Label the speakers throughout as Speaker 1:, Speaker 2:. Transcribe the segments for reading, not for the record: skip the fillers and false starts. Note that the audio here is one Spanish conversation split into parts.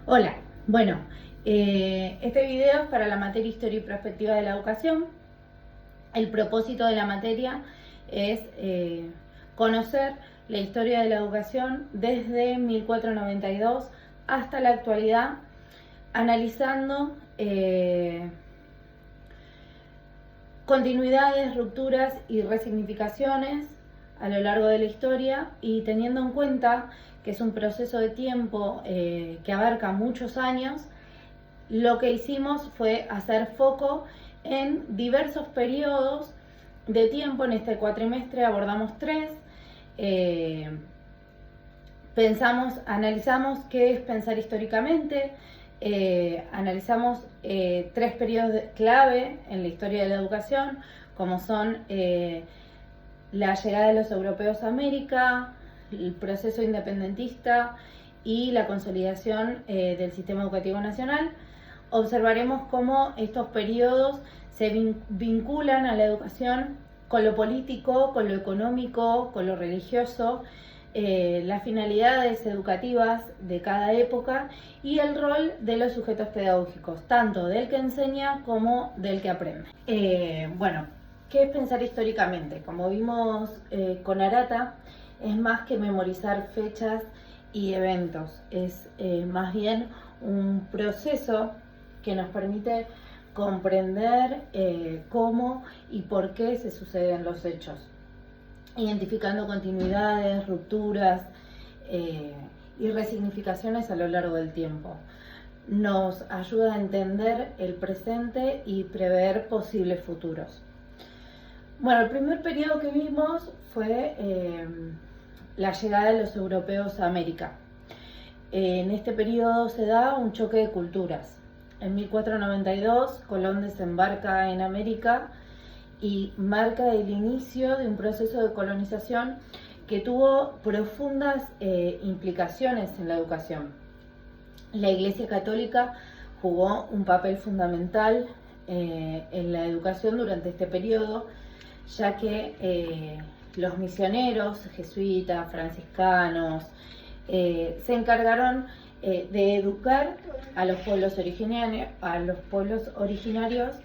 Speaker 1: Hola, bueno, este video es para la materia Historia y Perspectiva de la Educación. El propósito de la materia es conocer la historia de la educación desde 1492 hasta la actualidad, analizando continuidades, rupturas y resignificaciones a lo largo de la historia, y teniendo en cuenta que es un proceso de tiempo que abarca muchos años, lo que hicimos fue hacer foco en diversos periodos de tiempo. En este cuatrimestre abordamos tres. Analizamos qué es pensar históricamente, analizamos tres periodos clave en la historia de la educación, como son la llegada de los europeos a América, el proceso independentista y la consolidación del sistema educativo nacional. Observaremos cómo estos periodos se vinculan a la educación con lo político, con lo económico, con lo religioso, las finalidades educativas de cada época y el rol de los sujetos pedagógicos, tanto del que enseña como del que aprende. Bueno, ¿qué es pensar históricamente? Como vimos con Arata, es más que memorizar fechas y eventos, es más bien un proceso que nos permite comprender cómo y por qué se suceden los hechos, identificando continuidades, rupturas y resignificaciones a lo largo del tiempo. Nos ayuda a entender el presente y prever posibles futuros. Bueno, el primer periodo que vimos fue la llegada de los europeos a América. En este periodo se da un choque de culturas. En 1492, Colón desembarca en América y marca el inicio de un proceso de colonización que tuvo profundas implicaciones en la educación. La Iglesia Católica jugó un papel fundamental en la educación durante este periodo, ya que los misioneros jesuitas, franciscanos, se encargaron de educar a los pueblos originarios,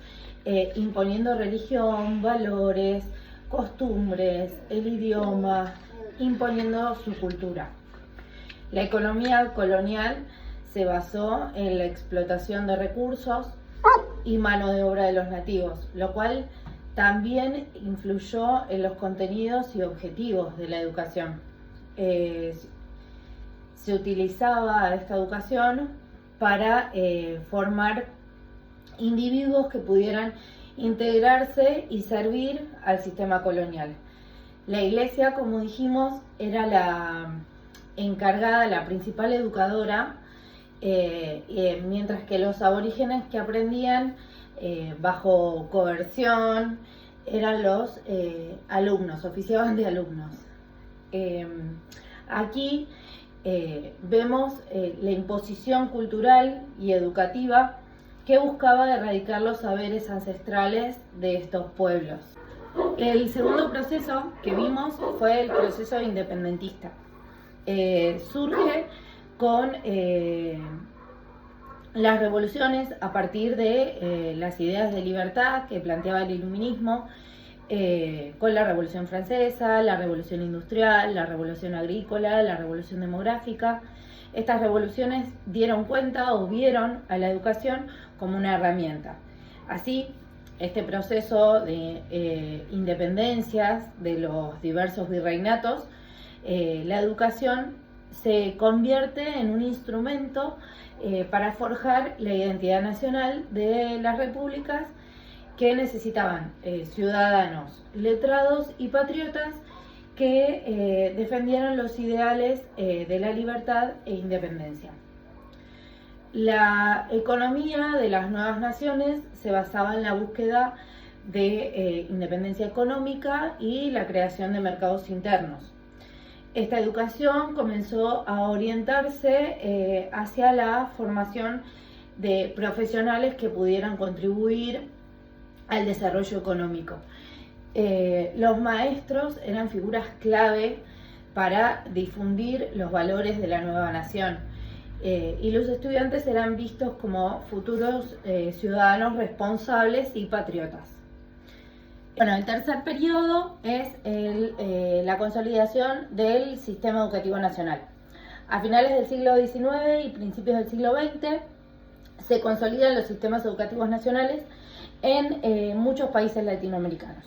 Speaker 1: imponiendo religión, valores, costumbres, el idioma, imponiendo su cultura. La economía colonial se basó en la explotación de recursos y mano de obra de los nativos, lo cual también influyó en los contenidos y objetivos de la educación. Se utilizaba esta educación para formar individuos que pudieran integrarse y servir al sistema colonial. La Iglesia, como dijimos, era la encargada, la principal educadora, mientras que los aborígenes que aprendían bajo coerción eran los alumnos, oficiaban de alumnos. Aquí vemos la imposición cultural y educativa que buscaba erradicar los saberes ancestrales de estos pueblos. El segundo proceso que vimos fue el proceso independentista. Surge con las revoluciones a partir de las ideas de libertad que planteaba el iluminismo, con la Revolución Francesa, la Revolución Industrial, la Revolución Agrícola, la Revolución Demográfica. Estas revoluciones dieron cuenta o vieron a la educación como una herramienta. Así, este proceso de independencias de los diversos virreinatos, la educación se convierte en un instrumento para forjar la identidad nacional de las repúblicas, que necesitaban ciudadanos letrados y patriotas que defendieran los ideales de la libertad e independencia. La economía de las nuevas naciones se basaba en la búsqueda de independencia económica y la creación de mercados internos. Esta educación comenzó a orientarse hacia la formación de profesionales que pudieran contribuir al desarrollo económico. Los maestros eran figuras clave para difundir los valores de la nueva nación, y los estudiantes eran vistos como futuros ciudadanos responsables y patriotas. Bueno, el tercer periodo es la consolidación del sistema educativo nacional. A finales del siglo XIX y principios del siglo XX se consolidan los sistemas educativos nacionales en muchos países latinoamericanos.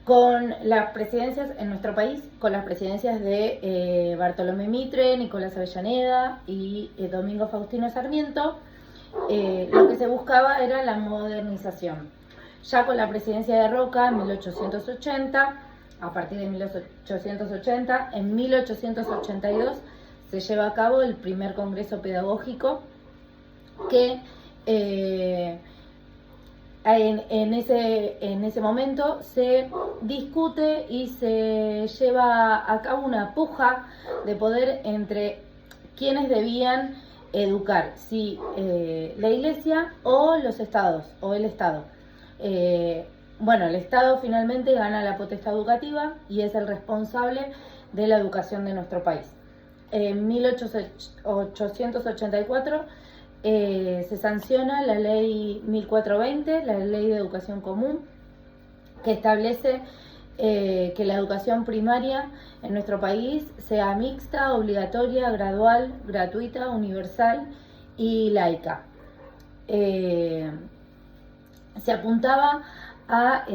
Speaker 1: Con las presidencias en nuestro país, con las presidencias de Bartolomé Mitre, Nicolás Avellaneda y Domingo Faustino Sarmiento, lo que se buscaba era la modernización. Ya con la presidencia de Roca en 1880, a partir de 1880, en 1882 se lleva a cabo el primer congreso pedagógico que en ese momento se discute y se lleva a cabo una puja de poder entre quienes debían educar, si la Iglesia o los estados, o el Estado. Bueno, el Estado finalmente gana la potestad educativa y es el responsable de la educación de nuestro país. En 1884 se sanciona la ley 1420, la ley de educación común, que establece que la educación primaria en nuestro país sea mixta, obligatoria, gradual, gratuita, universal y laica. Se apuntaba a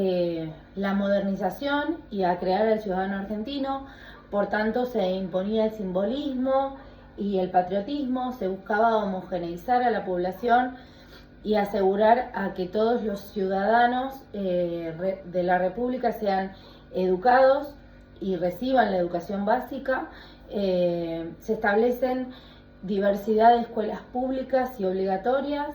Speaker 1: la modernización y a crear al ciudadano argentino. Por tanto, se imponía el simbolismo y el patriotismo, se buscaba homogeneizar a la población y asegurar a que todos los ciudadanos de la República sean educados y reciban la educación básica. Se establecen diversidad de escuelas públicas y obligatorias,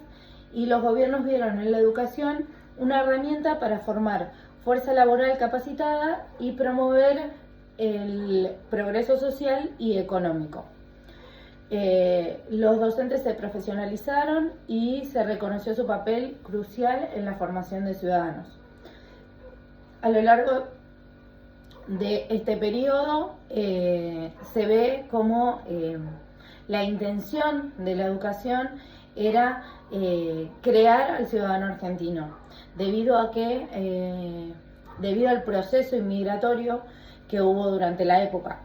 Speaker 1: y los gobiernos vieron en la educación una herramienta para formar fuerza laboral capacitada y promover el progreso social y económico. Los docentes se profesionalizaron y se reconoció su papel crucial en la formación de ciudadanos. A lo largo de este periodo se ve como la intención de la educación era crear al ciudadano argentino, debido al proceso inmigratorio que hubo durante la época.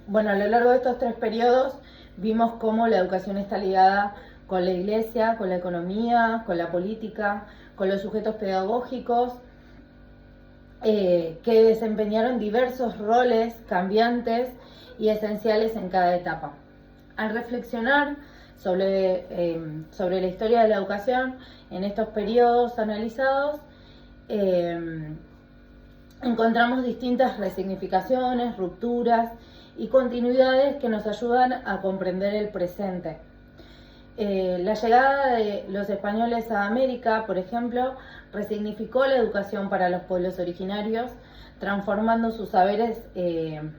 Speaker 1: Bueno, a lo largo de estos tres periodos vimos cómo la educación está ligada con la Iglesia, con la economía, con la política, con los sujetos pedagógicos, que desempeñaron diversos roles cambiantes y esenciales en cada etapa. Al reflexionar sobre la historia de la educación en estos periodos analizados, encontramos distintas resignificaciones, rupturas y continuidades que nos ayudan a comprender el presente. La llegada de los españoles a América, por ejemplo, resignificó la educación para los pueblos originarios, transformando sus saberes en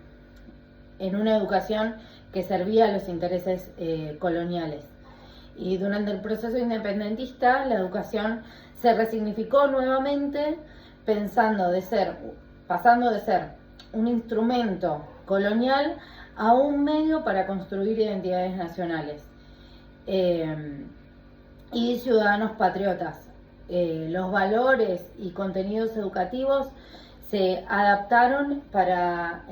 Speaker 1: una educación que servía a los intereses coloniales. Y durante el proceso independentista, la educación se resignificó nuevamente, pasando de ser un instrumento colonial a un medio para construir identidades nacionales y ciudadanos patriotas. Los valores y contenidos educativos se adaptaron para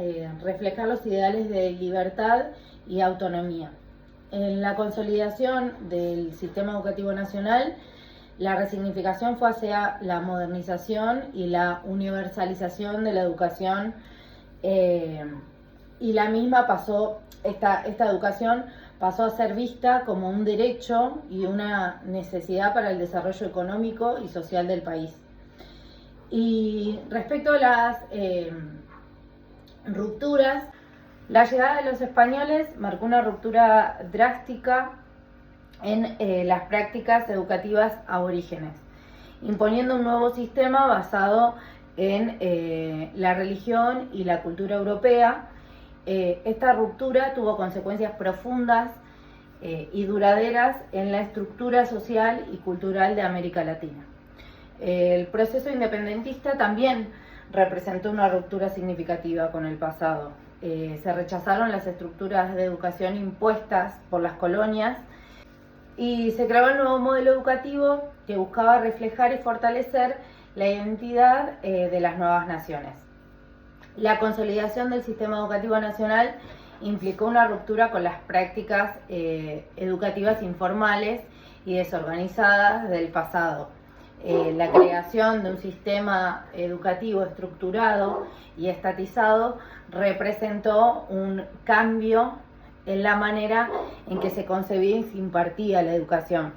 Speaker 1: reflejar los ideales de libertad y autonomía. En la consolidación del sistema educativo nacional, la resignificación fue hacia la modernización y la universalización de la educación, y la misma esta educación pasó a ser vista como un derecho y una necesidad para el desarrollo económico y social del país. Y respecto a las rupturas, la llegada de los españoles marcó una ruptura drástica en las prácticas educativas aborígenes, imponiendo un nuevo sistema basado en la religión y la cultura europea. Esta ruptura tuvo consecuencias profundas y duraderas en la estructura social y cultural de América Latina. El proceso independentista también representó una ruptura significativa con el pasado. se rechazaron las estructuras de educación impuestas por las colonias y se creó el nuevo modelo educativo que buscaba reflejar y fortalecer la identidad de las nuevas naciones. La consolidación del sistema educativo nacional implicó una ruptura con las prácticas educativas informales y desorganizadas del pasado. La creación de un sistema educativo estructurado y estatizado representó un cambio en la manera en que se concebía y se impartía la educación.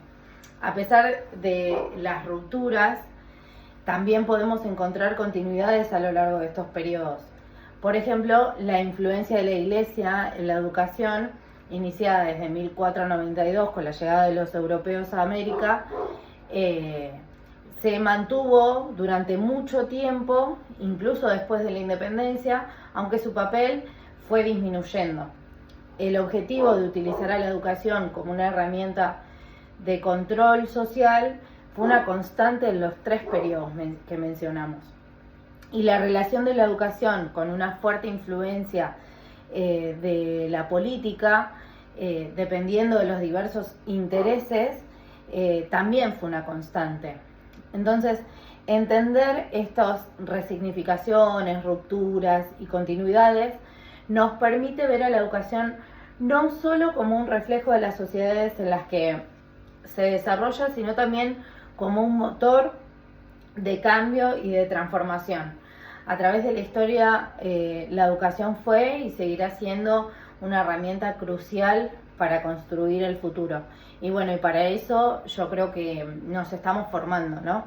Speaker 1: A pesar de las rupturas, también podemos encontrar continuidades a lo largo de estos periodos. Por ejemplo, la influencia de la Iglesia en la educación, iniciada desde 1492 con la llegada de los europeos a América, se mantuvo durante mucho tiempo, incluso después de la independencia, aunque su papel fue disminuyendo. El objetivo de utilizar a la educación como una herramienta de control social fue una constante en los 3 periodos que mencionamos. Y la relación de la educación con una fuerte influencia de la política, dependiendo de los diversos intereses, también fue una constante. Entonces, entender estas resignificaciones, rupturas y continuidades nos permite ver a la educación no solo como un reflejo de las sociedades en las que se desarrolla, sino también como un motor de cambio y de transformación. A través de la historia, la educación fue y seguirá siendo una herramienta crucial para construir el futuro. Y bueno, y para eso yo creo que nos estamos formando, ¿no?